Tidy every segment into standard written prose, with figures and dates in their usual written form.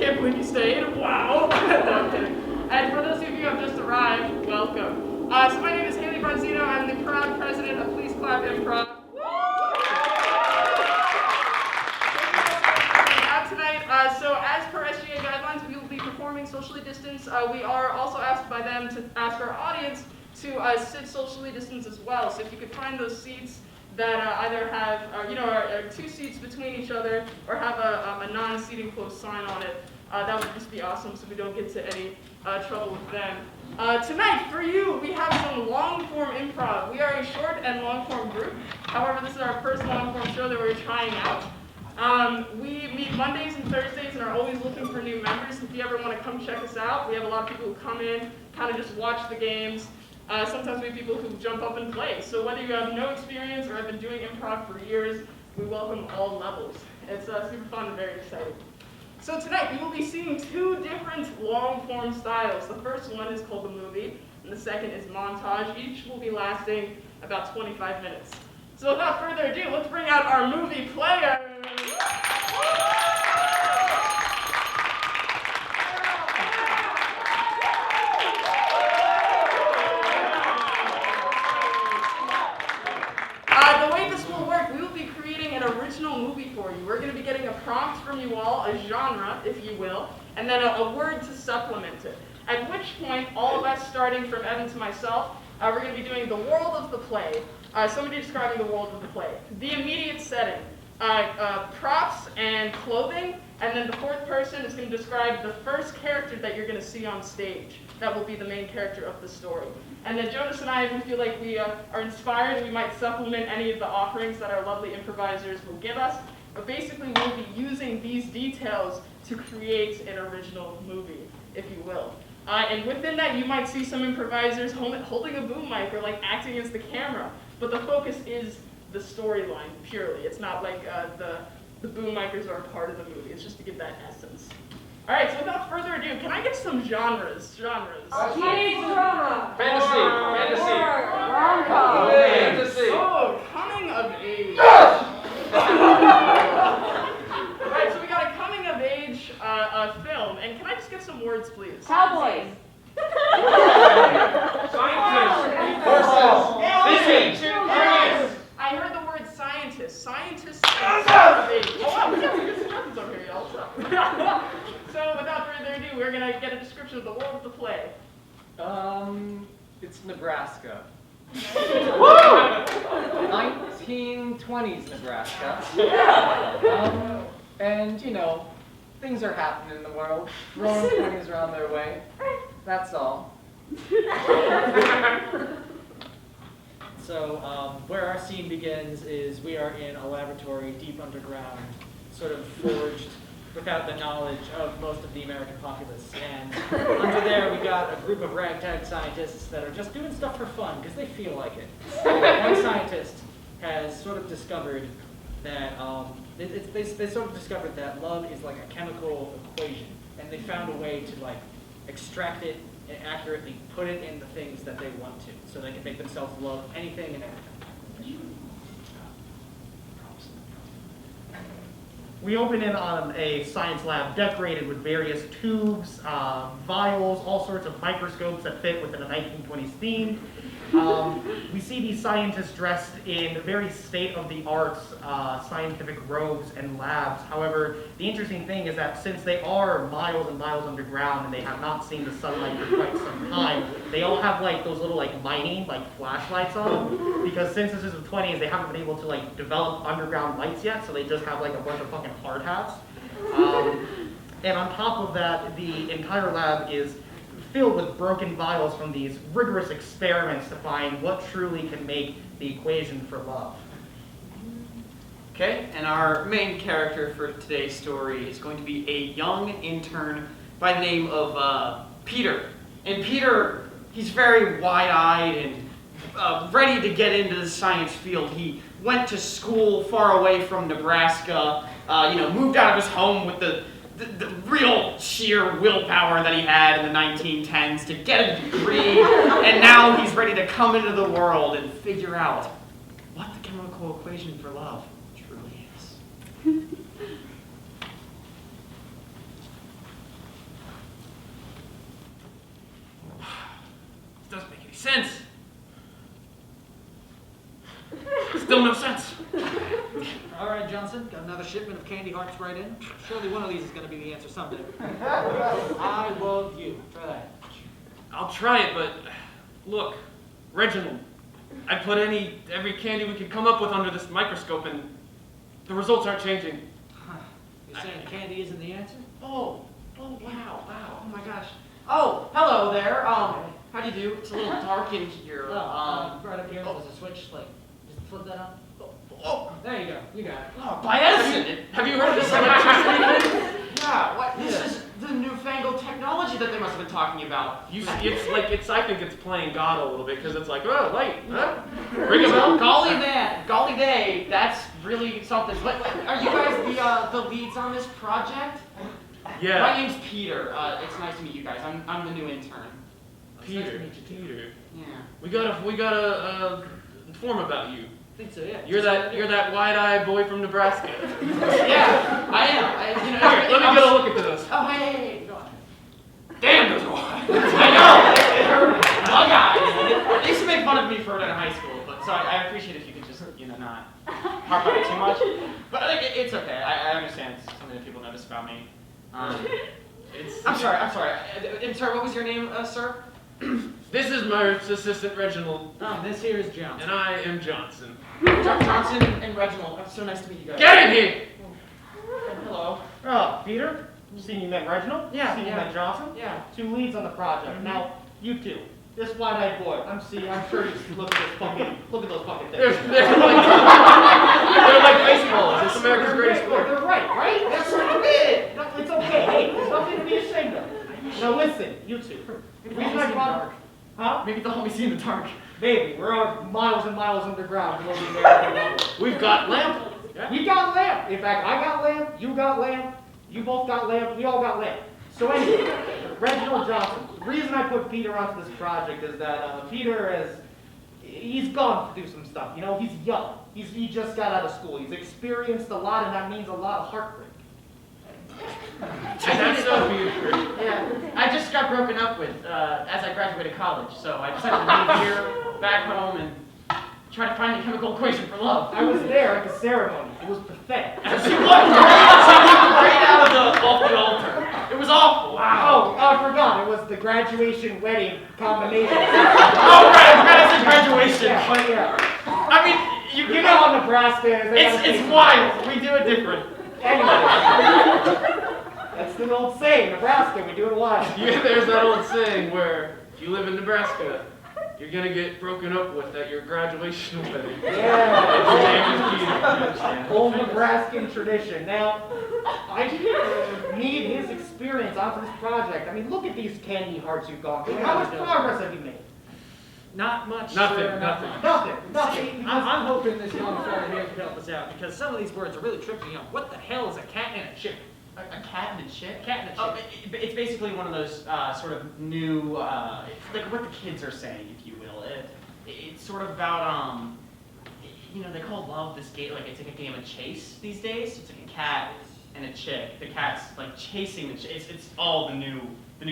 can't believe you stayed. Wow. No, I'm kidding. And for those of you who have just arrived, welcome. So my name is Haley Bronzino. I'm the proud president of Please Clap Improv. Tonight, so as per SGA guidelines, we will be performing socially distanced. We are also asked by them to ask our audience to sit socially distanced as well. So if you could find those seats that either have, are 2 seats between each other or have a non-seating closed sign on it, that would just be awesome so we don't get to any trouble with them. Tonight, for you, we have some long-form improv. We are a short and long-form group. However, this is our first long-form show that we're trying out. We meet Mondays and Thursdays and are always looking for new members. If you ever want to come check us out, we have a lot of people who come in, kind of just watch the games. Sometimes we have people who jump up and play. So whether you have no experience or have been doing improv for years, we welcome all levels. It's super fun and very exciting. So tonight, we will be seeing 2 different long-form styles. The first one is called the movie, and the second is montage. Each will be lasting about 25 minutes. So without further ado, let's bring out our movie players. The way this will work, we will be creating an original movie for you. We're going to be getting a prompt from you all, a genre, if you will, and then a word to supplement it. At which point, all of us, starting from Evan to myself, we're going to be doing the world of the play. Somebody describing the world of the play. The immediate setting. Props and clothing, and then the 4th person is going to describe the first character that you're going to see on stage. That will be the main character of the story. And then Jonas and I, if we feel like we are inspired, we might supplement any of the offerings that our lovely improvisers will give us. But basically, we'll be using these details to create an original movie, if you will. And within that, you might see some improvisers holding a boom mic or like acting as the camera. But the focus is the storyline purely. It's not like the boom micers are a part of the movie. It's just to give that essence. All right, so without further ado, can I get some genres? Teenage drama. Fantasy. Rom-com. Fantasy. Oh, coming of age. All right, so we got a coming of age film, and can I just get some words, please? Cowboys. Scientists. Horses. Fishing. I heard the word scientist. Scientists and coming of age. Oh wow, we got some good suggestions over here, y'all. So without further ado, we're gonna get a description of the world of the play. It's Nebraska. 1920s Nebraska. And things are happening in the world. Roaring 20s are on their way. That's all. So where our scene begins is we are in a laboratory deep underground, sort of forged without the knowledge of most of the American populace. And under there we got a group of ragtag scientists that are just doing stuff for fun because they feel like it. One scientist has sort of discovered that they sort of discovered that love is like a chemical equation, and they found a way to like extract it and accurately put it in the things that they want to, so they can make themselves love anything and everything. We open in on a science lab decorated with various tubes, vials, all sorts of microscopes that fit within a 1920s theme. We see these scientists dressed in very state-of-the-art scientific robes and labs. However, the interesting thing is that since they are miles and miles underground and they have not seen the sunlight for quite some time, they all have like those little like mining like flashlights on, because since this is the 20s, they haven't been able to like develop underground lights yet, so they just have like a bunch of fucking hard hats. And on top of that, the entire lab is filled with broken vials from these rigorous experiments to find what truly can make the equation for love. Okay, and our main character for today's story is going to be a young intern by the name of Peter. And Peter, he's very wide-eyed and ready to get into the science field. He went to school far away from Nebraska, moved out of his home with the real sheer willpower that he had in the 1910s to get a degree, and now he's ready to come into the world and figure out what the chemical equation for love truly is. sense. Still no sense. All right, Johnson, got another shipment of candy hearts right in. Surely one of these is going to be the answer someday. I love you. Try that. I'll try it, but look, Reginald, I put every candy we could come up with under this microscope, and the results aren't changing. You're saying candy isn't the answer? Oh, wow, oh my gosh. Oh, hello there. How do you do? It's a little dark in here. Right up here, there's a switch. Like, just flip that on. Oh, There you go. You got it. oh, by Edison. Have you heard of this electricity? Yeah, what? This is the newfangled technology that they must have been talking about. I think it's playing God a little bit, because it's like, oh, light, huh? Ring a bell? Golly day, that's really something. Are you guys the leads on this project? Yeah. My name's Peter. It's nice to meet you guys. I'm the new intern. Peter. Yeah. We gotta inform about you. I think so, yeah. You're that wide-eyed boy from Nebraska. Yeah, I am. Here, let me get a look at this. Oh, hey, go on. Damn, those are wide. I know. Bug eyes. They used to make fun of me for it in high school, but so I appreciate if you could just not harp on it too much. But it's okay. I understand it's something that people notice about me. I'm sorry. I'm sorry. What was your name, sir? This is my assistant, Reginald, This here is Johnson. and I am Johnson. Johnson and Reginald. It's so nice to meet you guys. Get in here! Hello. Oh, Peter? Seen you met Reginald? Yeah, Seen you yeah. met Johnson? Yeah. 2 leads on the project. Now, you two. This wide-eyed boy. I'm sure you look at those fucking They're things. like baseballs. It's America's greatest sport. They're right? That's what I did. No, it's okay. Hey, there's nothing to be ashamed of. Now listen, you two. The reason I brought... Huh? Maybe they'll help me see in the dark. Maybe. We're miles and miles underground below the American level. We've got lamp. We got lamp. In fact, I got lamp, you got lamp, you both got lamp, we all got lamp. So anyway, Reginald Johnson. The reason I put Peter onto this project is that he's gone to do some stuff. You know, he's young. He just got out of school. He's experienced a lot, and that means a lot of heartbreak. That's so beautiful. Yeah. I just got broken up with as I graduated college, so I decided to leave here, back home, and try to find a chemical equation for love. I was there at the ceremony. It was pathetic. She looked right out off the altar. It was awful. Wow. Oh, I forgot. It was the graduation wedding combination. Oh, right. I forgot I said graduation. Yeah, but yeah. I mean, You know how Nebraska is. it's wild. We do it different. Anyway. That's the old saying, Nebraska, we do it wild. Yeah, there's that old saying where if you live in Nebraska, you're gonna get broken up with at your graduation wedding. Yeah. Old Nebraskan tradition. Now, I need his experience onto this project. I mean, look at these candy hearts you've gone through. How much progress have you made? Not much. Nothing, sir, nothing. Nothing. I'm hoping this young fella here can help us out because some of these words are really tricky. You know, what the hell is a cat and a chick? A cat and a chick? Cat and a chick. Oh, it's basically one of those sort of new, like what the kids are saying, if you will. It's sort of about, they call love this game, like it's like a game of chase these days. It's like a cat and a chick. The cat's like chasing the chick. It's all the new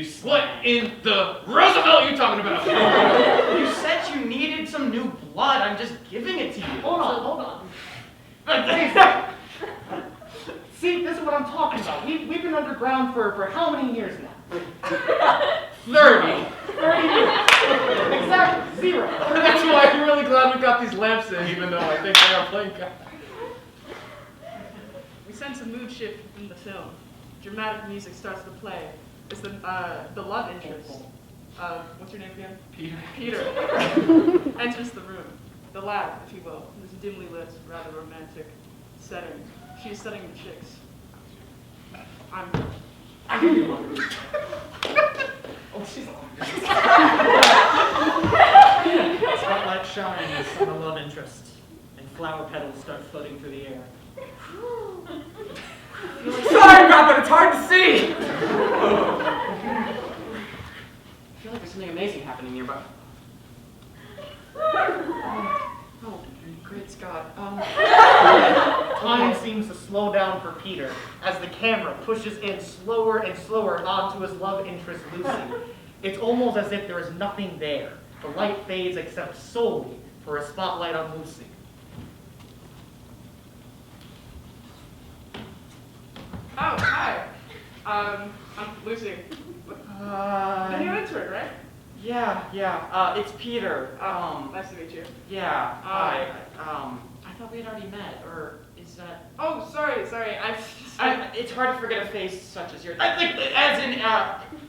slang. What in the Roosevelt are you talking about? You said you needed some new blood. I'm just giving it to you. Hold on. See, this is what I'm talking about. We've been underground for how many years now? 30. 30 years. Exactly. 0. That's why I'm really glad we got these lamps in, even though I think they are playing God. We sense a mood shift in the film. Dramatic music starts to play. It's the love interest. What's your name again? Peter. Enters the room. The lab, if you will. This dimly lit, rather romantic setting. She's studying the chicks. I'm Oh, she's Spotlight shines on the love interest, and flower petals start floating through the air. Sorry about that, it's hard to see. I feel like there's something amazing happening nearby. Oh, great Scott. Time seems to slow down for Peter as the camera pushes in slower and slower onto his love interest Lucy. It's almost as if there is nothing there. The light fades except solely for a spotlight on Lucy. Oh, hi. I'm Lucy. The new intern, right? Yeah. It's Peter. Nice to meet you. Yeah. Hi. I thought we had already met, or is that? Oh, sorry. It's hard to forget a face such as yours. As in,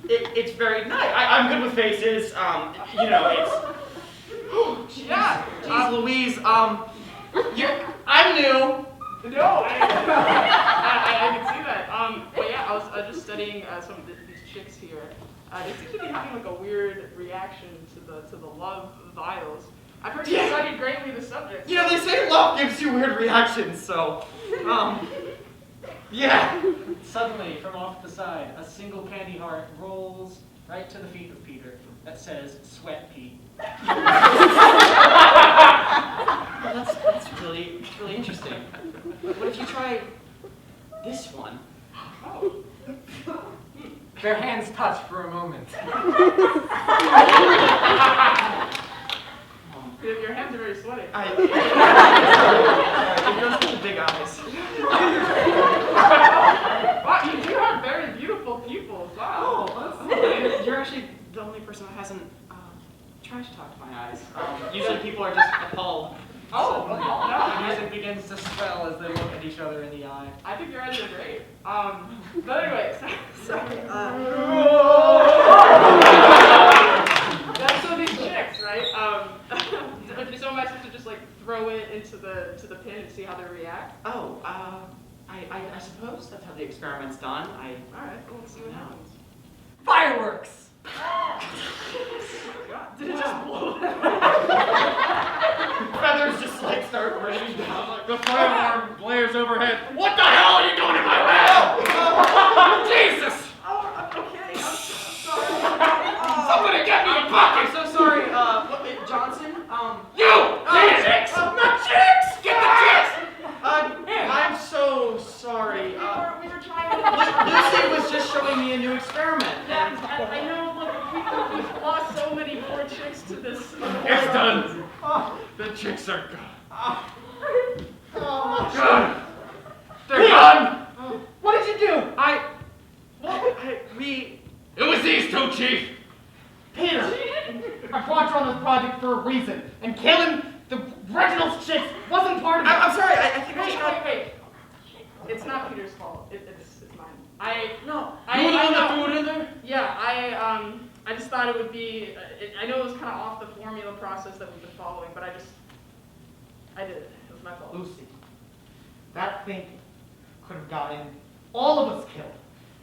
it's very nice. I'm good with faces. It's. Yeah. Jeez Louise. I'm new. No, I can see that. But yeah, I was just studying some of these chicks here. They seem to be having like a weird reaction to the love vials. I've heard you studied greatly the subject. You know, they say love gives you weird reactions, so, yeah. Suddenly, from off the side, a single candy heart rolls right to the feet of Peter that says, "Sweat Pete." That's really interesting. What if you try this one? Oh. Their hands touch for a moment. Your hands are very sweaty. It goes with the big eyes. Wow, you do have very beautiful pupils. Wow. You're actually the only person that hasn't trash talked my eyes. Usually people are just appalled. Oh, The no. music begins to swell as they look at each other in the eye. I think your eyes are great. But anyway, sorry. So these chicks, right? So am I supposed to just like throw it into the pin and see how they react? Oh, I suppose that's how the experiment's done. All right, well, let's see what happens. Fireworks! God, did it just blow? Feathers just like start raining down. Like, The fire alarm blares overhead. What the hell are you doing in my way? Jesus! Oh, okay. I'm sorry. Somebody get me a bucket! I'm so sorry, Johnson, You! The chicks! The chicks! Get the chicks! I'm so sorry. We were trying Lucy was just showing me a new experiment. Yeah, I know, look, we've lost so many poor chicks to this. It's done. The chicks are gone. Gone. They're gone. What did you do? It was these two, Chief. Peter, I brought you on this project for a reason, and killing the Reginald's chicks wasn't part of it. I'm sorry, I think I just got... Wait. It's not Peter's fault. It's mine. You were the one that threw it in there? Yeah, I just thought it would be. I know it was kind of off the formula process that we've been following, but I did it. It was my fault. Lucy, that thing could have gotten all of us killed.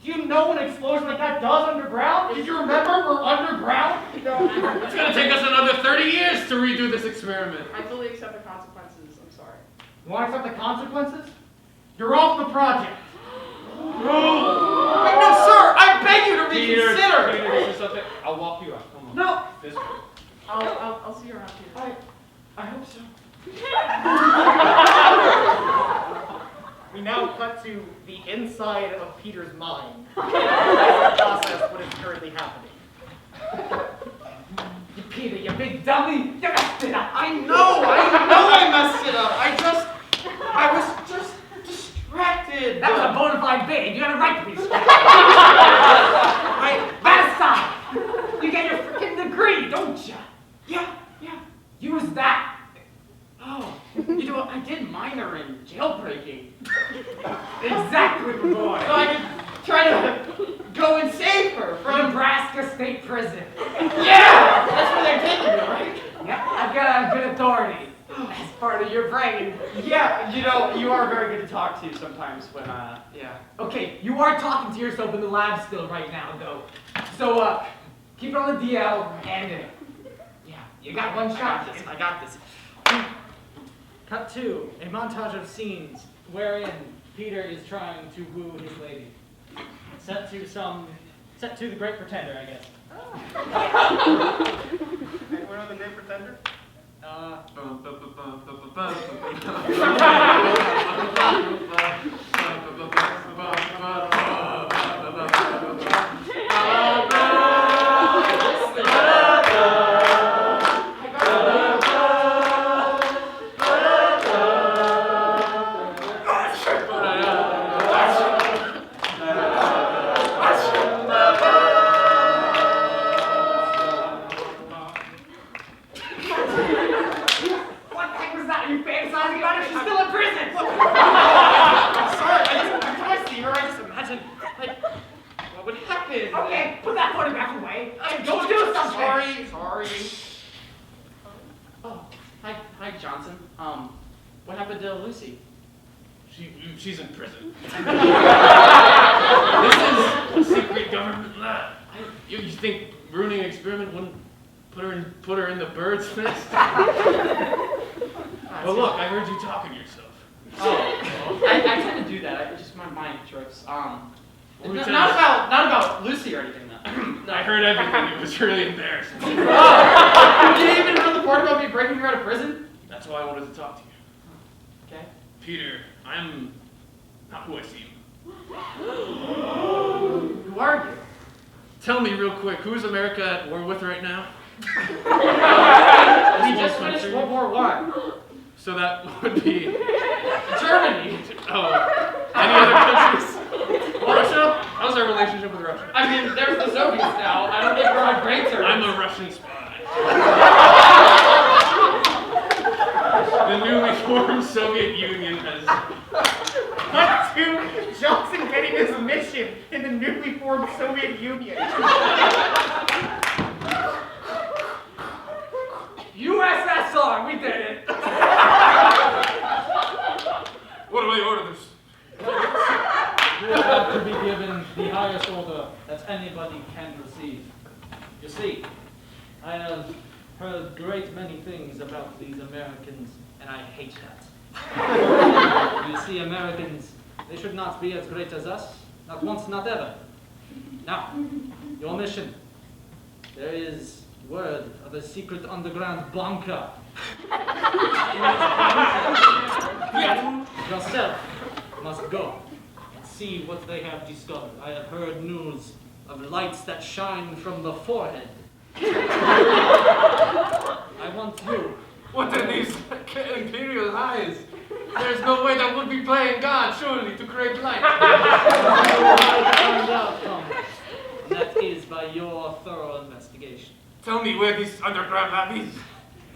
Do you know what an explosion like that does underground? Did you remember we're underground? No, It's gonna take us another 30 years to redo this experiment. I fully accept the consequences. I'm sorry. You want to accept the consequences? You're off the project. Wait, no, sir, I beg you to reconsider. Peter, this is something. I'll walk you out. Come on. No. This way. I'll see you around here. I hope so. We now cut to the inside of Peter's mind. Process what is currently happening. You Peter, you big dummy! You messed it up! I know I messed it up. I was just distracted. That was a bona fide bid. You had a right to be distracted. That aside, you get your freaking degree, don't you? Yeah. Use that. Oh, you know what? I did minor in jailbreaking. Exactly, my boy. So I could try to go and save her from... Nebraska State Prison. Yeah! That's where they're taking me, right? Yep, I've got good authority. That's part of your brain. Yeah, you know, you are very good to talk to sometimes when, yeah. Okay, you are talking to yourself in the lab still right now, though. So, keep it on the DL, and, yeah, you got one shot. I got this. Cut to a montage of scenes wherein Peter is trying to woo his lady. Set to the Great Pretender, I guess. Anyone know the Great Pretender? She's in prison. This is a secret government lab. You think ruining an experiment wouldn't put her in the bird's nest? Well, look, I heard you talking to yourself. Oh, I tend to do that. It's just my mind trips. Well, Not about Lucy or anything, though. I heard everything. It was really embarrassing. Oh, you didn't even know the part about me breaking her out of prison? That's why I wanted to talk to you. Okay. Peter, I'm not who I seem. Who are you? Tell me real quick, who's America at war with right now? We just finished World War I. So that would be Germany. Oh, any other countries? Russia? How's our relationship with Russia? I mean, there's the Soviets now. I don't think we're on great terms. I'm a Russian spy. The newly formed Soviet Union has... Cut to Johnson getting his mission in the newly formed Soviet Union. USSR, we did it. What do I order this? You are about to be given the highest order that anybody can receive. You see, I have heard great many things about these Americans, and I hate that. You see, Americans, they should not be as great as us, not once, not ever. Now, your mission. There is word of a secret underground bunker. You yourself must go and see what they have discovered. I have heard news of lights that shine from the forehead. I want you. What are these imperial eyes? There's no way that would be playing God, surely, to create light. Find out, Tom. And that is by your thorough investigation. Tell me where this underground lab is.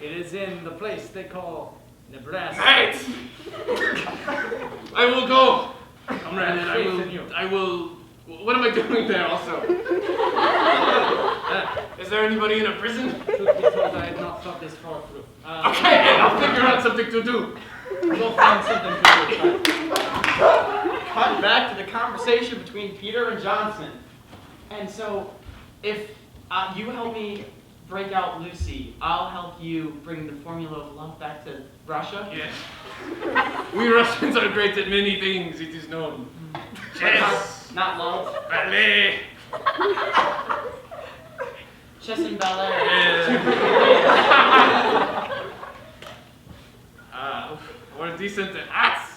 It is in the place they call Nebraska. Right! I will go. Comrade, and Faith in you. I will... What am I doing there also? Is there anybody in a prison? Truth be told, I had not thought this far through. Okay, and I'll figure out something to do. We'll find something to do. Cut back to the conversation between Peter and Johnson. And so, if you help me break out Lucy, I'll help you bring the formula of love back to Russia. Yes. We Russians are great at many things, it is known. Chess, Not love. ballet. Chess and ballet. More decent than hats.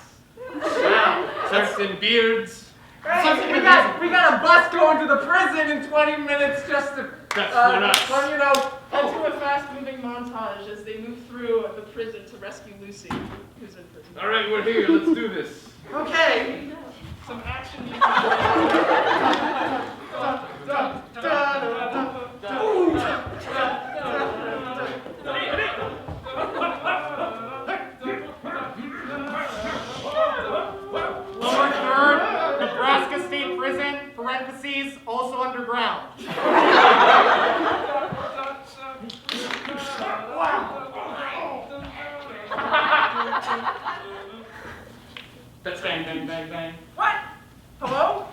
Wow. Shirts and beards. Hey, we got a bus going to the prison in 20 minutes just to, That's for us. so, you know. Cut to a fast-moving montage as they move through the prison to rescue Lucy, who's in prison. All right, we're here. Let's do this. Okay. Some action. Lower third, Nebraska State Prison, parentheses, also underground. That's bang, bang, bang, bang. What? Hello?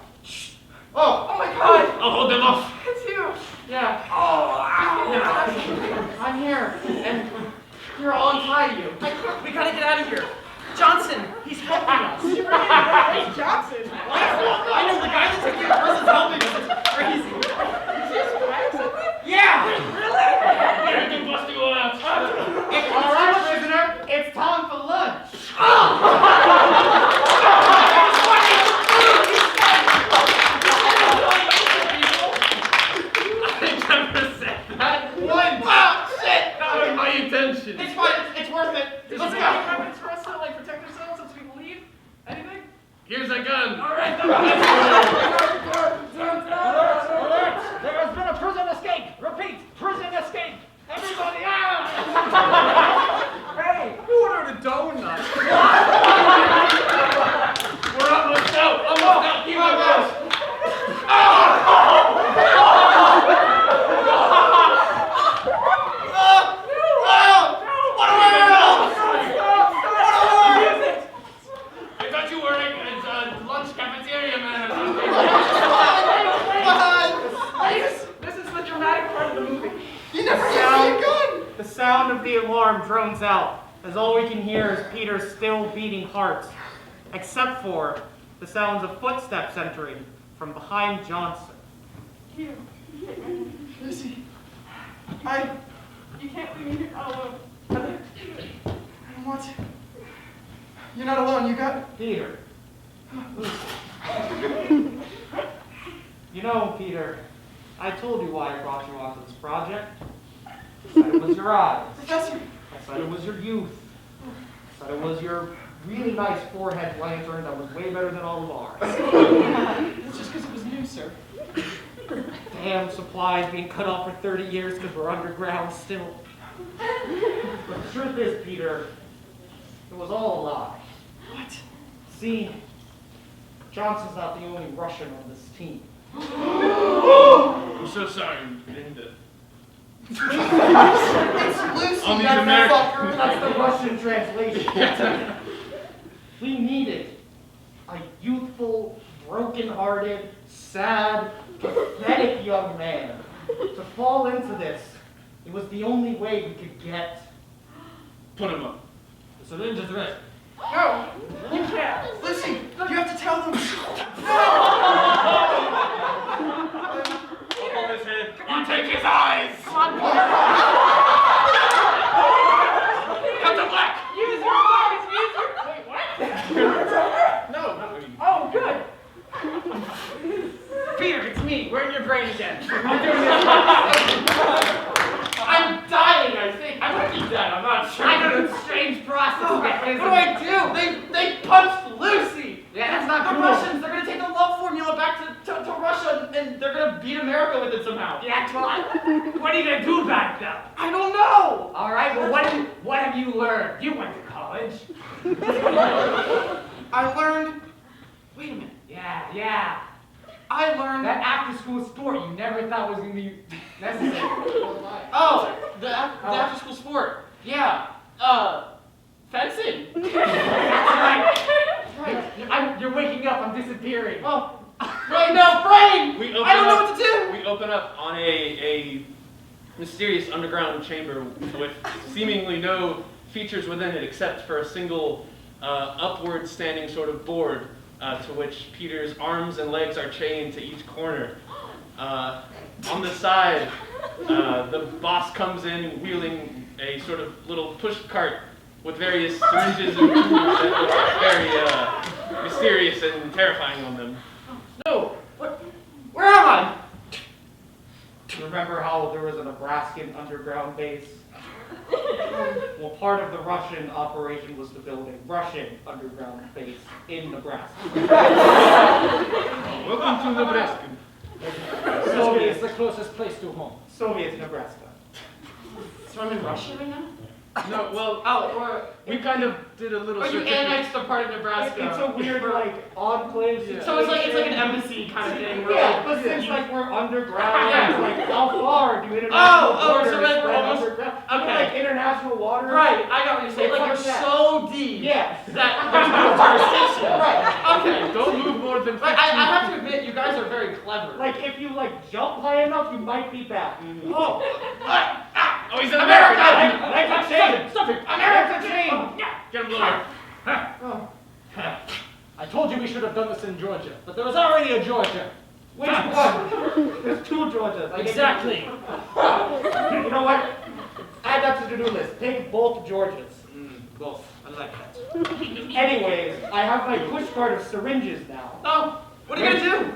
Oh, Oh my God! I'll hold them off. It's you! yeah. Oh, ow! I'm here, and you're all untied you. We gotta get out of here. Johnson, he's helping us. You're right, it's Johnson! I know the guy that's taking the person's helping us. It's crazy. Yeah. Everything must go out. All right, prisoner, it's time for lunch. I never said that. One. Oh, shit. That was my intention. It's fine. It's worth it. Let's Any go. weapons for us to like protect ourselves since we leave? Anything? Here's a gun. Alright, There has been a prison escape! Repeat, prison escape! Everybody out! Hey, who ordered a donut? We're almost out. Almost out. Keep on going. I thought you were a sound of the alarm drones out, as all we can hear is Peter's still beating heart, except for the sounds of footsteps entering from behind Johnson. Lucy, you can't leave me here alone. I don't want to. You're not alone, you got... Peter. You know, Peter, I told you why I brought you onto this project. I said it was your eyes. Professor! I said it was your youth. I said it was your really nice forehead lantern that was way better than all of ours. It's just because it was new, sir. Damn supplies being cut off for 30 years because we're underground still. But the truth is, Peter, it was all a lie. What? See, Johnson's not the only Russian on this team. I'm so sorry, Linda. It's Lucy, On these that American- fucker. That's the Russian translation. We needed a youthful, broken-hearted, sad, pathetic young man to fall into this. It was the only way we could get. Put him up. The syringe is ready. No, you can't. Lucy, you have to tell them. Up on his head. You take his eyes! Come on, Cut to black! use your eyes, use your... Wait, what? No, not me. Oh, good. Peter, it's me. We're in your brain again. I'm dying, I think. I might be dead, I'm not sure. I know it's strange process. What do I do? They punched Lucy. Yeah, that's not The cool. Russians, they're gonna take the love formula back to Russia and they're gonna beat America with it somehow. Yeah, what are you gonna do about it, though? I don't know. All right. Well, what have you learned? You went to college. I learned. Wait a minute. Yeah. I learned That after-school sport you never thought was gonna be necessary. Oh, the after-school sport. Yeah. Fencing. Right. You're waking up. I'm disappearing. Oh. Wait, no, brain. We open I don't know up- what to do. We open up on a mysterious underground chamber with seemingly no features within it except for a single upward standing sort of board to which Peter's arms and legs are chained to each corner. On the side, the boss comes in wheeling a sort of little push cart with various syringes and tools that look very mysterious and terrifying on them. No. Where am I? Remember how there was a Nebraskan underground base? Well, part of the Russian operation was to build a Russian underground base in Nebraska. Welcome to Nebraska. It's the closest place to home. Soviet Nebraska. So I'm in Russia right now? No, well, Oh, we kind of did a little or you certificate. annexed a part of Nebraska. It's a weird, like, enclave situation. So it's like an embassy kind of thing. where, Yeah, like, but since, you- like, we're underground, Yeah. it's like, how far do international Oh, borders so then we're spread almost- underground? okay. Like, international waters? Right, I got what you're saying. It's Like you're like that. so deep Yes. that there's no jurisdiction. Right. Okay. Don't move more than 15. Like, I have to admit, you guys are very clever. Like, if you, like, jump high enough, you might be back. Oh, Oh, he's in America! America! Like a chain! Stop it! America chain! Get him lower. I told you we should have done this in Georgia, but there was already a Georgia. Which one? There's two Georgias. I guess- Exactly. You know what? Add that to the to-do list. Take both Georgias. both. I like that. Anyways, I have my push cart of syringes now. Oh, what are you gonna do?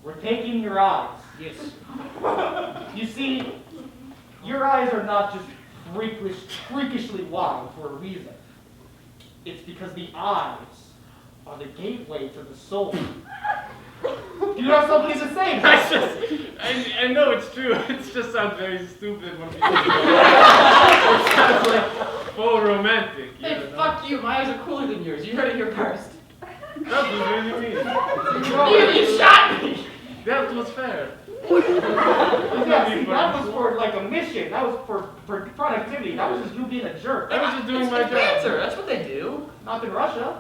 We're taking your eyes. Yes. You see, your eyes are not just freakishly wide for a reason. It's because the eyes are the gateway to the soul. Do you have something to say? That's just, I know it's true. It just sounds very stupid when people do it. It sounds like full romantic. You Hey, know? fuck you. My eyes are cooler than yours. You heard it here first. That's what you mean. You shot me. That was fair. Yeah, see, that was for like a mission. That was for productivity. That was just you being a jerk. I was just doing It's my a dancer. job. That's what they do. Not in Russia.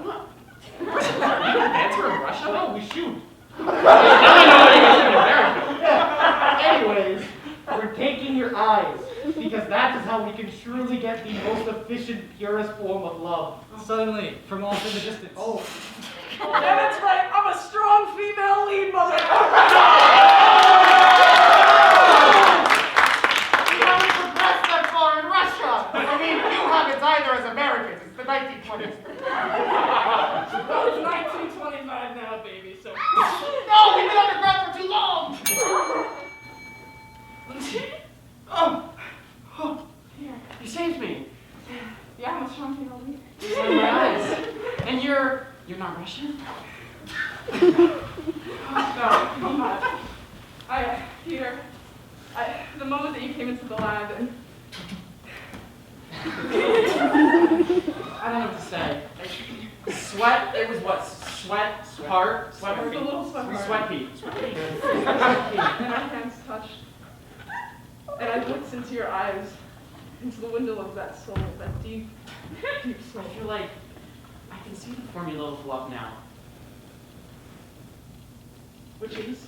You can dancer in Russia? No, we shoot. Now I know what you guys in America. Yeah. Anyways, we're taking your eyes. Because that is how we can truly get the most efficient, purest form of love. Suddenly, from off in the distance. Oh, yeah, that's right. I'm a strong female lead, mother. We haven't progressed that far in Russia. I mean, you haven't either as Americans. It's the 1920s. Well, it's 1925 now, baby, so. No, we've been underground for too long. Oh, you saved me. Yeah, I'm a strong female lead. You saved my eyes. And you're not Russian? No, I'm not. Peter, the moment that you came into the lab and I don't know what to say. Sweat, it was what? Sweat, heart, sweat, It was a little sweat heart. sweat heat. and our hands touched, and I looked into your eyes, into the window of that soul, that deep, deep soul. I feel like I can see the formula of love now. Which is?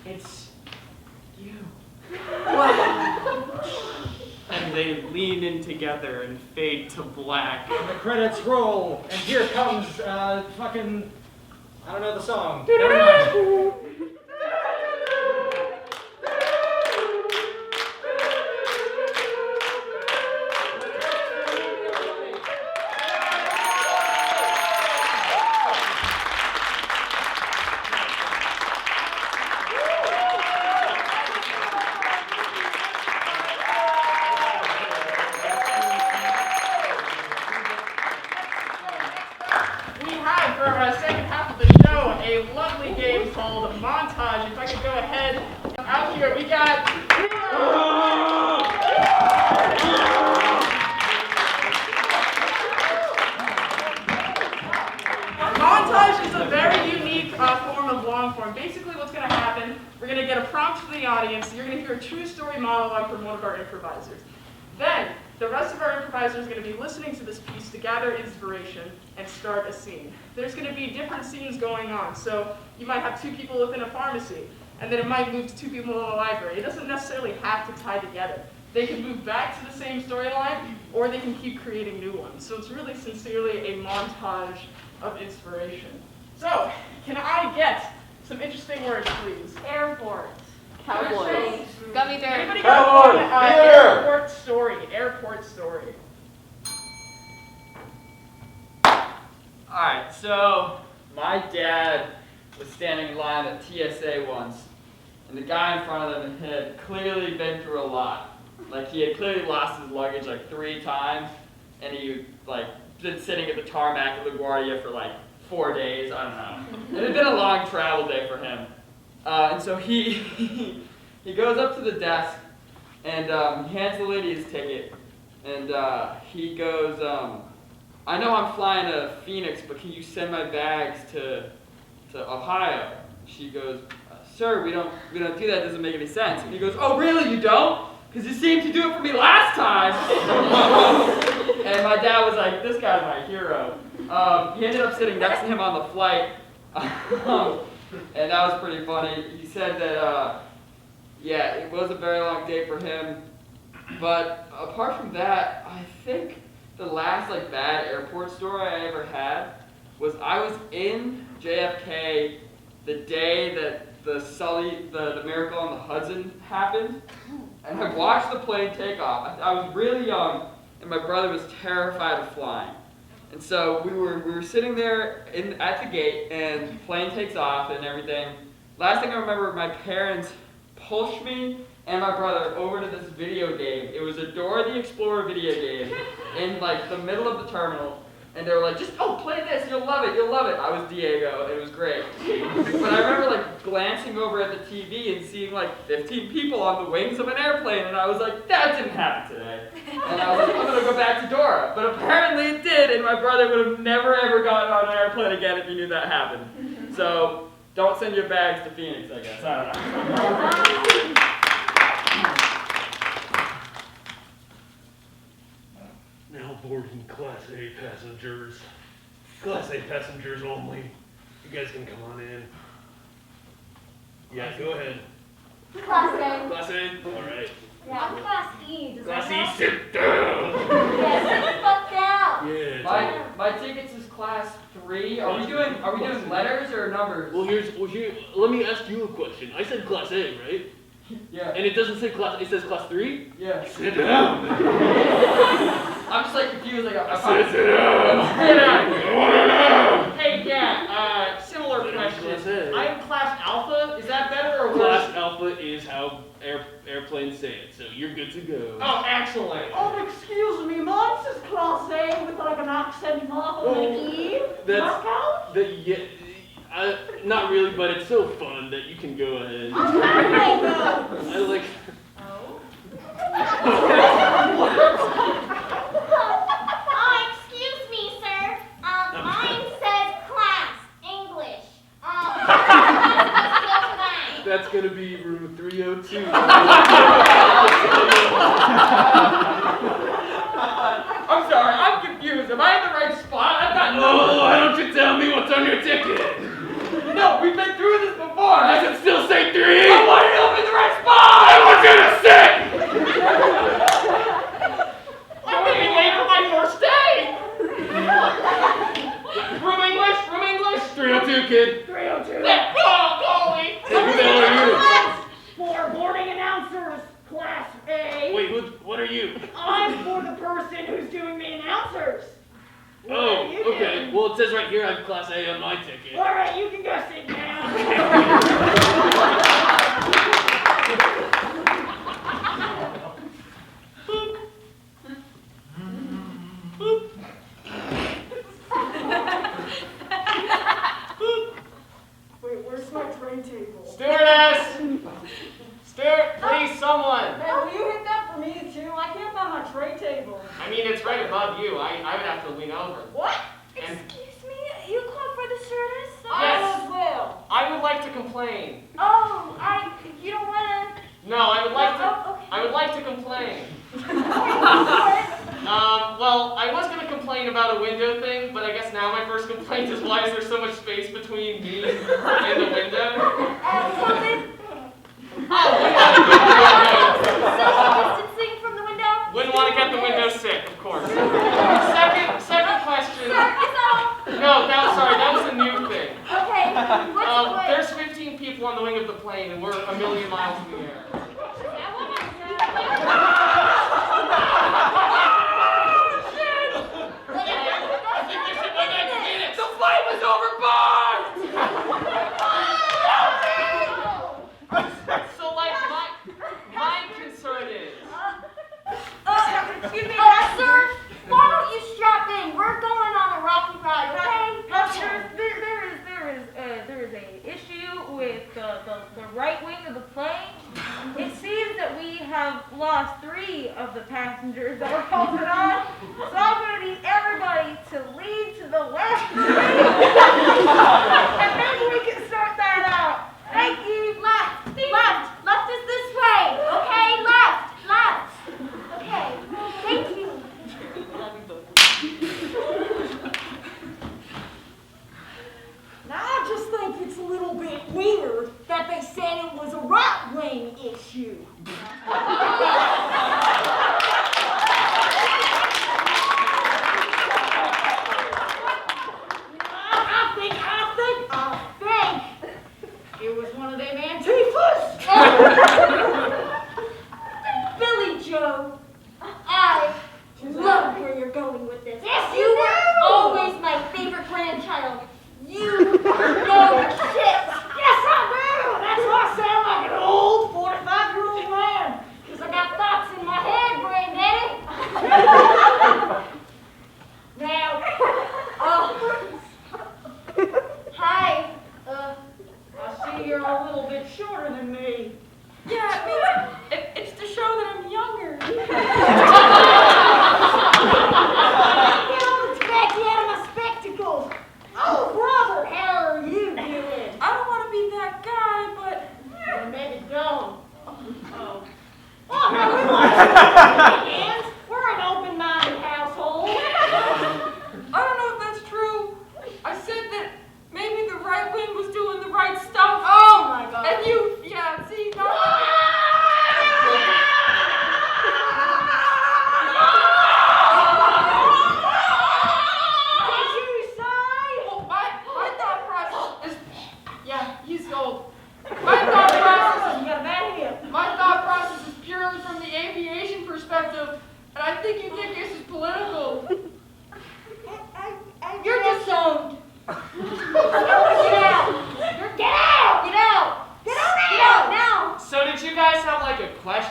It's you. Wow. And they lean in together and fade to black. And the credits roll, and here comes, fucking, I don't know the song. Never mind. We have, for our second half of the show, a lovely game called Montage. If I could go ahead, out here, we got... Montage is a very unique form of long form. Basically what's going to happen, we're going to get a prompt from the audience. You're going to hear a true story monologue from one of our improvisers. Then, the rest of our improvisers are going to be listening to this piece to gather inspiration and start a scene. There's going to be different scenes going on. So you might have two people within a pharmacy, and then it might move to two people in a library. It doesn't necessarily have to tie together. They can move back to the same storyline, or they can keep creating new ones. So it's really sincerely a montage of inspiration. So, can I get some interesting words, please? Airport. Cowboys. Gummy bear. Anybody got one? Airport story. Airport story. Alright, so my dad was standing in line at TSA once, and the guy in front of him had clearly been through a lot. Like, he had clearly lost his luggage like 3 times, and he like been sitting at the tarmac at LaGuardia for like 4 days, I don't know. It had been a long travel day for him. And so he goes up to the desk, and he hands the lady his ticket, and he goes, I know I'm flying to Phoenix, but can you send my bags to Ohio? She goes, sir, we don't do that, it doesn't make any sense. And he goes, oh really, you don't? Because you seemed to do it for me last time. And my dad was like, this guy's my hero. He ended up sitting next to him on the flight, and that was pretty funny. He said that, yeah, it was a very long day for him, but apart from that, I think the last like bad airport story I ever had was I was in JFK the day that the miracle on the Hudson happened, and I watched the plane take off. I was really young, and my brother was terrified of flying. And so we were sitting there at the gate, and the plane takes off and everything. Last thing I remember, my parents pushed me and my brother over to this video game. It was a Dora the Explorer video game in like the middle of the terminal. And they were like, just, oh, play this, you'll love it, you'll love it. I was Diego, it was great. But I remember like glancing over at the TV and seeing like 15 people on the wings of an airplane, and I was like, that didn't happen today. And I was like, I'm gonna go back to Dora. But apparently it did, and my brother would have never ever gotten on an airplane again if he knew that happened. So, don't send your bags to Phoenix, I guess, I don't know. Now boarding Class A passengers. Class A passengers only. You guys can come on in. Yeah, go ahead. Class A. Class A? Alright. Yeah. I'm Class E. Does Class that E, count? sit down! Yeah, sit the fuck down. Yeah. My tickets is class 3. Are we doing letters or numbers? Well, here, let me ask you a question. I said Class A, right? Yeah. And it doesn't say Class, it says Class 3? Yeah. Sit down! I'm just like confused. Like I said sit down! I wanna know! Hey, yeah, similar question. Class A. I am class alpha. Is that better or Class worse? Alpha is how airplanes say it, so you're good to go. Oh, excellent. Oh, excuse me, mine's just Class A with like an accent mark on the E. That's Knockout? not really, but it's so fun that you can go ahead. I like. Excuse me, sir. Mine says class, English. That's gonna be room 302. I'm sorry, I'm confused. Am I in the right spot? I've got Oh, why don't you tell me what's on your ticket? No, we've been through this before. Does it still say 3? I want to know if I'm in the right spot. I want you to sit! I'm gonna be late for my first day. Room English? Room English? 302, kid. 302. Golly. Hey, who the hell are you? For boarding announcers, Class A. Wait, what are you? I'm for the person who's doing the announcers. What Oh, are you okay. doing? Well, it says right here I have Class A on my ticket. All right, you can go sit down. Wait, where's my tray table? Stewardess. Steward, please, someone. Hey, will you hit that for me too? I can't find my tray table. I mean, it's right above you. I would have to lean over. What? And Excuse me, you called for the stewardess? Yes. I will. I would like to complain. Oh, you don't wanna. No, I would like to. Oh, okay. I would like to complain. Well, I was gonna complain about a window thing, but I guess now my first complaint is why is there so much space between me and the window? Something. Oh, wouldn't want to get the window. Social distancing from the window? Wouldn't want to get the window sick, of course. Second question. Sir, is that all? No, sorry, that was a new thing. Okay, what's the way? There's 15 people on the wing of the plane, and we're a million miles in the air. The flight was overboard! So, like, my concern is... Excuse me, sir, why don't you strap in? We're going on a rocky ride, okay? Sir, there is a issue with the right wing of the plane. It seems that we have lost 3 of the passengers that were holding on. So I'm going to need everybody to lead to the left. And maybe we can sort that out. Thank you. Left is this way, okay? Left. Okay, thank you. Now I just think it's a little bit weird that they said it was a right-wing issue. I think it was one of them Antifas. Billy Joe, I love where you're going with this. Yes, you were always my favorite grandchild. You know your shit. Yes, I do. That's why I sound like an old 45-year-old man. Because I got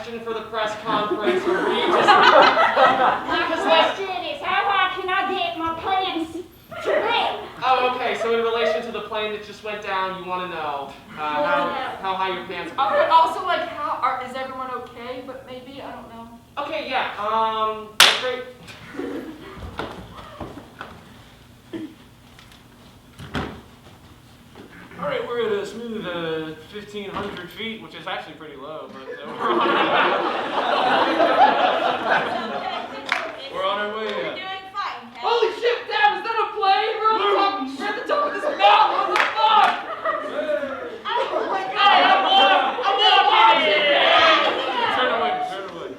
question for the press conference, or we just... My question is, how high can I get my plans to land? Oh, okay, so in relation to the plane that just went down, you want to know how high your pants are. But also, like, is everyone okay? But maybe, I don't know. Okay, yeah, that's great. All right, we're at a smooth 1,500 feet, which is actually pretty low, but we're on our way. You're doing fine, Kat. Holy shit, Dad, is that a plane? We're at the top of this mountain. What the fuck? Oh my Hey, I'm walking. Turn away.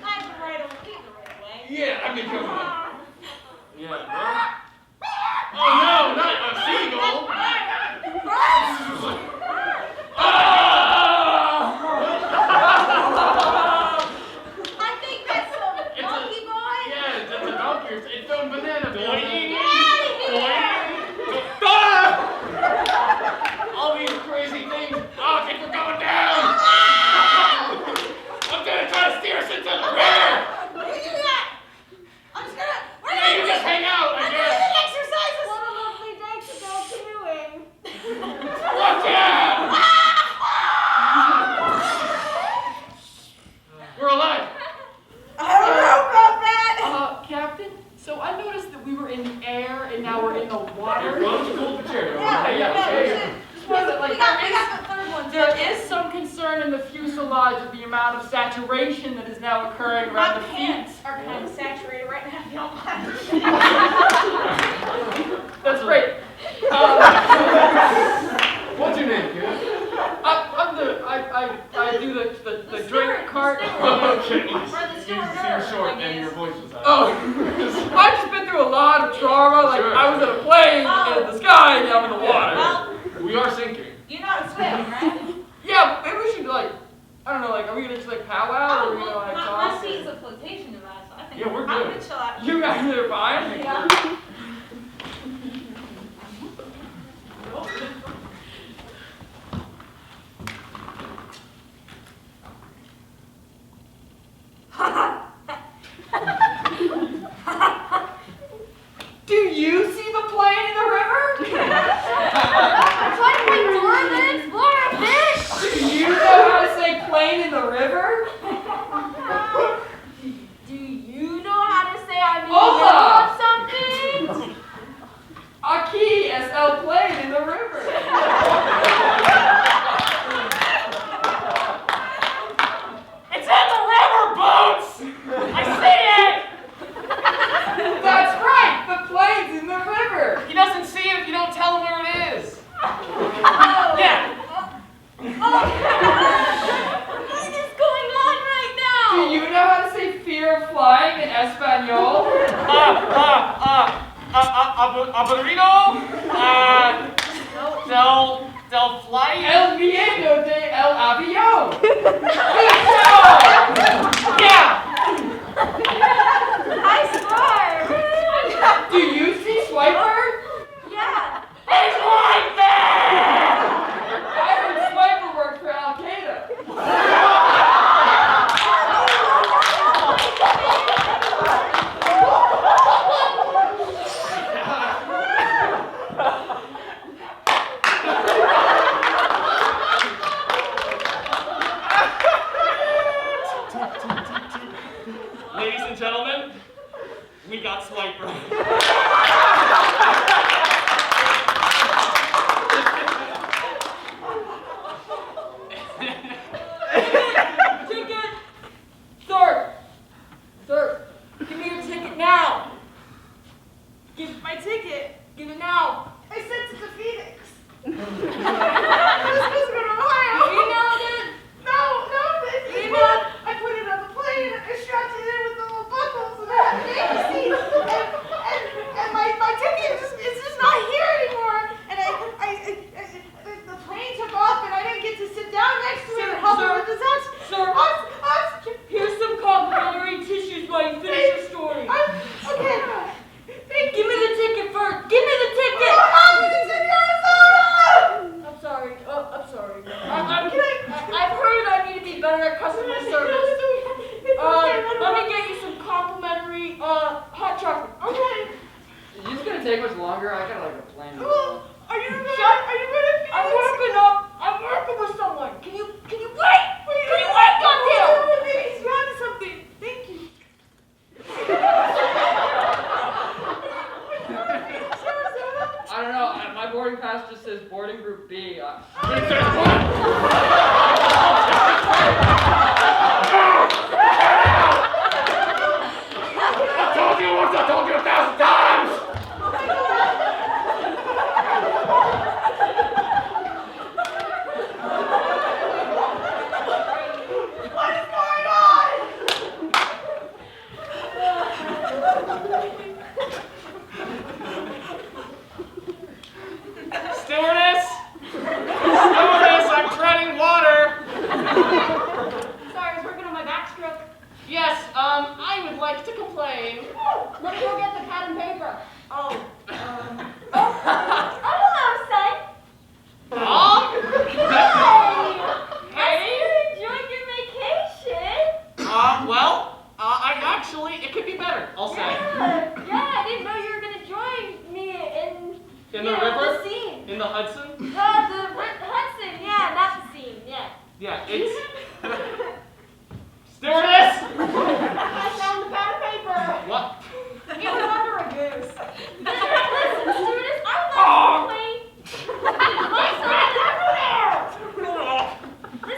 I'm the right way. Yeah, I'm gonna come on. Yeah, bro. Oh no, not a seagull. I think that's some monkey boy. Yeah, it's a donkey. It's throwing banana peel. All these crazy things. Oh, I think we're going down. I'm gonna try to steer us into the river. You do that. I'm just gonna. We're Yeah, you just hang out, I guess. exercises. What a lovely day to go canoeing. Watch out! We're alive. I don't know about that. Captain, so I noticed that we were in the air and now we're in the water. Why don't you pull up the chair? Just wasn't like We got the third one. there is some concern in the fuselage of the amount of saturation that is now occurring around the feet. Are kind of saturated right now. If you don't mind. That's great. What's your name, kid? I do the drink cart. Okay. Or the You're steward, short I and your guess. voice was high. Oh, I've just been through a lot of trauma. Like Sure. I was in a plane in the sky and now I'm in the water. Well, We are sinking. you know how to swim, right? Yeah, maybe we should like, I don't know, like, are we gonna just like powwow or are we gonna like my talk? seat's a flotation device, so I think Yeah, we're I'm good. gonna chill out. You guys are fine. Yeah. Do you see the plane in the river? Try to play Dora the Explorer, bitch! Do you know how to say plane in the river? Do you know how to say I'm in the Hola! middle of something? Aquí es el plane in the river. It's in the river, Boots. I see it. That's right, the plane's in the river. He doesn't see it if you don't tell him where it is. Yeah. What is going on right now? Do you know how to say fear of flying in Espanol? Aburrido, del fly. El miedo de el avión. Good job. Yeah. I score! Do you see Swiper? Yeah. It's right there! I heard Swiper worked for Al Qaeda. I told you once, I told you 1,000 times! What is going on? Stewardess! Stewardess, I'm treading water! Sorry, I was working on my backstroke. Yes, I would like to complain. Let me go get the pad and paper. Oh, Oh, hello, son. Huh? Hey. I Hey? see you enjoyed your vacation. Well, it could be better, I'll say. Yeah, I didn't know you were gonna join me in In you the know, river? the scene. In the Hudson? The Hudson, yeah, not the scene, yeah. Yeah, it's... Stewardess! I found the pad and paper. What? It was under a goose. Listen, stewardess, I would like to complain. My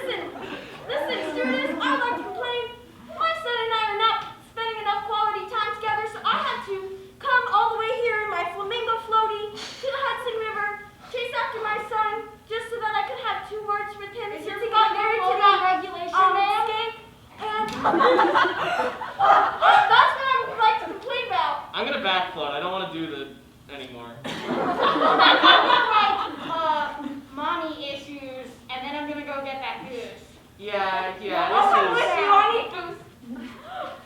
son, listen, stewardess, I would like to complain. My son and I are not spending enough quality time together, so I had to come all the way here in my flamingo floaty to the Hudson River, chase after my son, just so that I could have 2 words with him Is since your he got married to that regulation, ma'am? skank. And that's what I would like to complain about. I'm gonna back float. I don't want to do the anymore. Mommy issues, and then I'm gonna go get that goose. Yeah, I'm with you, I need goose.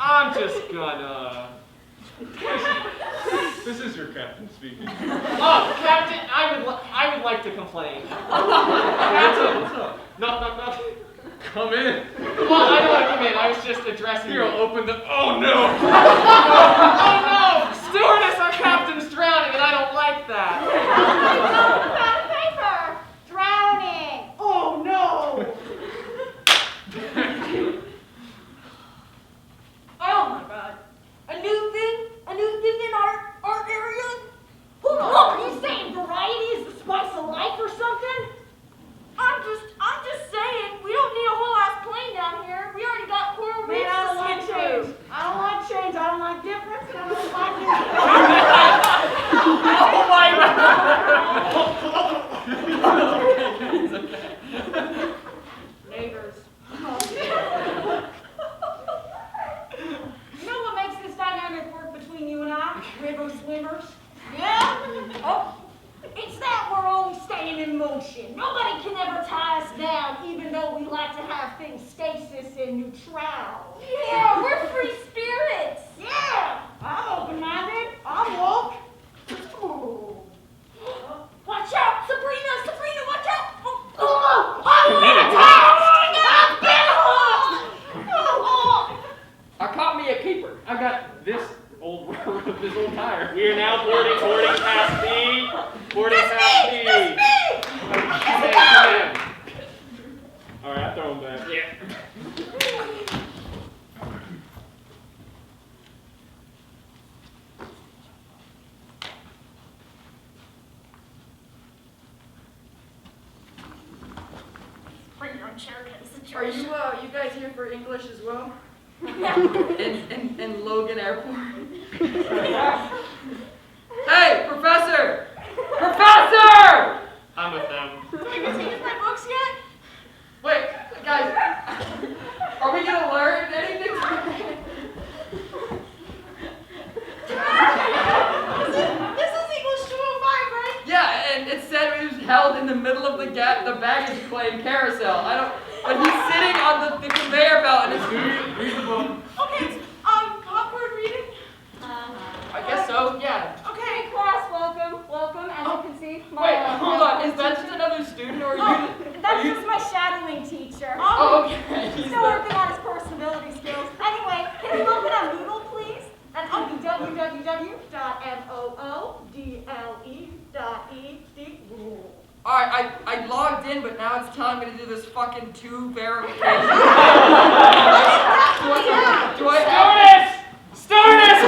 I'm just gonna... This is your captain speaking. Oh, Captain, I would like to complain. Captain, What's up? no. Come in. Well, I don't want to come in. I was just addressing Here, you. I'll open the. Oh no! Oh no! Stewardess, our captain's drowning, and I don't like that. Pad and paper. Drowning. Oh no. Oh my God. A new thing in our area? Look, are you saying variety is the spice of life or something? I'm just saying, we don't need a whole ass plane down here. We already got coral reefs Man, I to don't like swim change. through. I don't like change. I don't like difference. I don't like neighbors. You know what makes this dynamic work between you and I, river swimmers? Yeah? Oh, it's that we're always staying in motion. Nobody can ever tie us down, even though we like to have things stasis and neutral. Yeah, we're free spirits. Yeah, I'm open-minded. I'm woke. Ooh. Watch out, Sabrina, watch out. Oh, I'm being attacked! I've been hooked! I caught me a keeper. I got this old tire. We are now boarding past B. Boarding past B. Come in. All right, I throw him back. Yeah. Bring your own chair, cause it's Are you guys here for English as well? In Logan Airport. Hey, Professor! Professor! I'm with them. Have you seen my books yet? Wait, guys, are we gonna learn anything? This is English 205, right? Yeah, and it said it was held in the middle of the baggage claim carousel. But he's sitting on the conveyor belt and it's read the book. Okay, awkward reading? I guess so, yeah. Okay, class, welcome. As you can see, my Wait, hold on, is that just another student or are you? That's just my shadowing teacher. Oh, okay. He's still working on his personality skills. Anyway, can you open up Moodle, please? And www.moodle.e.d. Alright, I logged in, but now it's telling me to do this fucking 2 verification. do I have... Stewardess!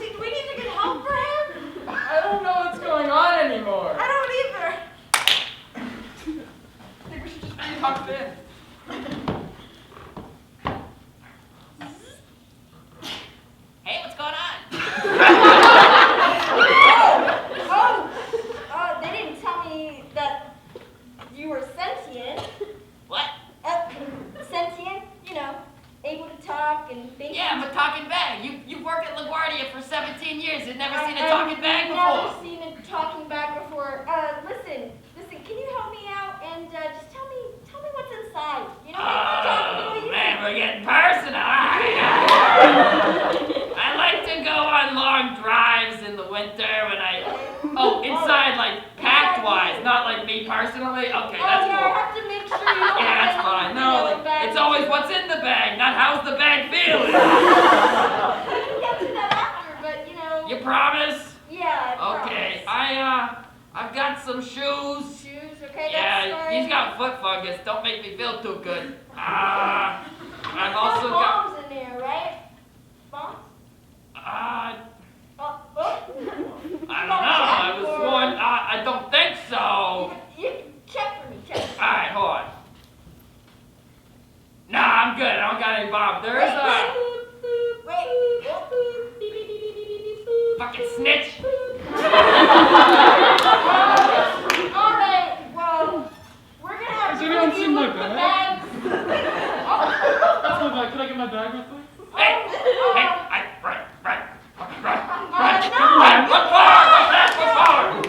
Do we need to get help for him? talking bag Never before. seen a talking bag before. Listen, can you help me out and just tell me what's inside? You know, Man, we're getting personal. I like to go on long drives in the winter when inside, like, packed-wise, not like me personally. Okay, that's yeah, cool. I have to make sure you don't Yeah, that's fine. No, it's always what's in the bag, not how's the bag feeling. We can get to that after, but You promise? Yeah, I Okay, promise. I've got some shoes. Shoes, okay, Yeah, that's fine. he's got foot fungus. Don't make me feel too good. I've also no got. bombs in there, right? Bombs? I You don't know. gotta I check was for- sworn. I don't think so. You check for me, check. All right, hold on. Nah, I'm good. I don't got any bombs. There's Wait. fucking snitch. All right, well, we're gonna have Has to anyone leave seen you my with the bag? bags. That's my bag. Can I get my bag real quick? Hey, right. No. Look forward.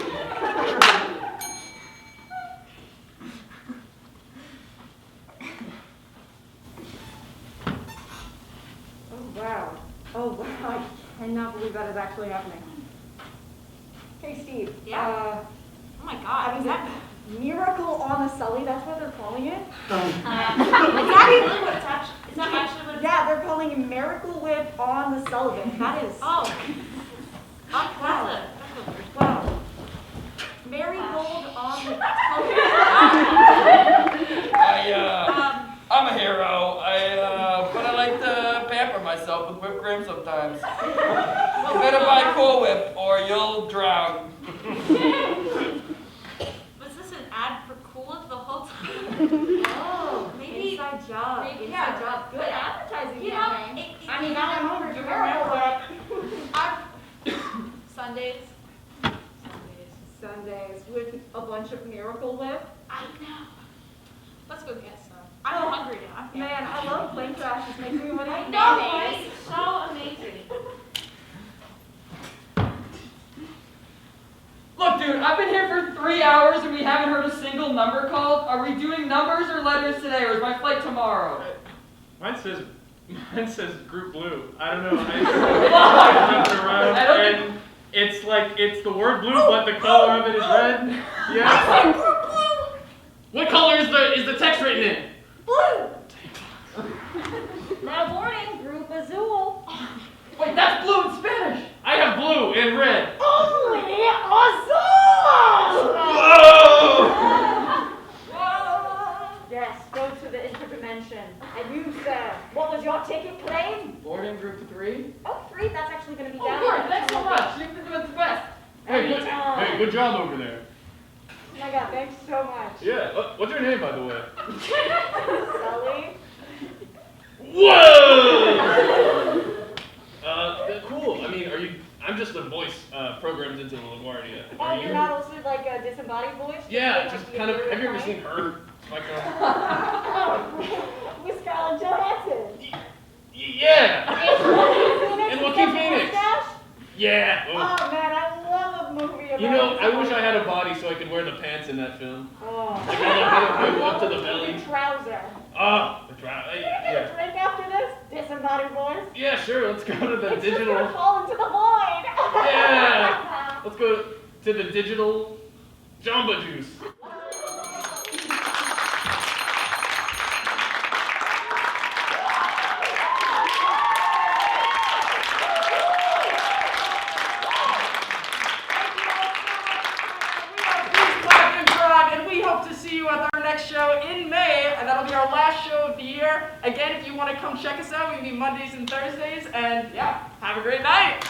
Oh wow, I cannot believe that is actually happening. Hey Steve. Yeah? Oh my God, is that Miracle on the Sully? That's what they're calling it? Is that really what it's actually? Is that actually what it's? Yeah, they're calling it Miracle Whip on the Sullivan. That is. Oh. Wow. Wow. Marigold on the I'm a hero. But I like to pamper myself with whipped cream sometimes. You better buy Cool Whip or you'll drown. Was this an ad for Cool Whip the whole time? Oh, Maybe. inside job. Maybe, Inside yeah. job. Good advertising You know, campaign. I mean, I'm hungry for Miracle Whip. Sundays. Sundays with a bunch of Miracle Whip. I know. Let's go get some. I'm hungry now. Man, I love plane crashes. Makes me want to I eat know, mayonnaise. right? So amazing. Look, dude, I've been here for 3 hours and we haven't heard a single number called. Are we doing numbers or letters today, or is my flight tomorrow? Mine says Group Blue. I don't know. I jumped around and it's the word blue, but the color of it is red. Yeah. Group Blue. What color is the text written in? Blue. Now warning, Group Azul. Wait, that's blue in Spanish. I have blue and red. Only Azul! Yes, go to the interdimension. And you, sir, what was your ticket plane? Boarding group 3. Oh, 3, that's actually going to be Oh, down. good, thanks so much. You've been doing the best. Hey, good job over there. Oh my God, thanks so much. Yeah. What's your name, by the way? Sully? Whoa! Cool. I mean, I'm just the voice programmed into the LaGuardia. Oh, you're not also like a disembodied voice? Yeah, Like just the kind of. Have you ever other seen her? Like With Scarlett Johansson. Yeah. And Joaquin Phoenix. Mustache? Yeah. Oh man, I love a movie about You know, I wish I had a body so I could wear the pants in that film. Oh. Like all the way up to the The belly. trouser. Ah, the trout. Can we get a drink after this? Disembodied voice? Yeah, sure. Let's go to the It's just digital. gonna fall into the void. Yeah. Let's go to the digital Jamba Juice. And we hope to see you at our next show in May, and that'll be our last show of the year. Again, if you want to come check us out, we meet Mondays and Thursdays, and yeah, have a great night.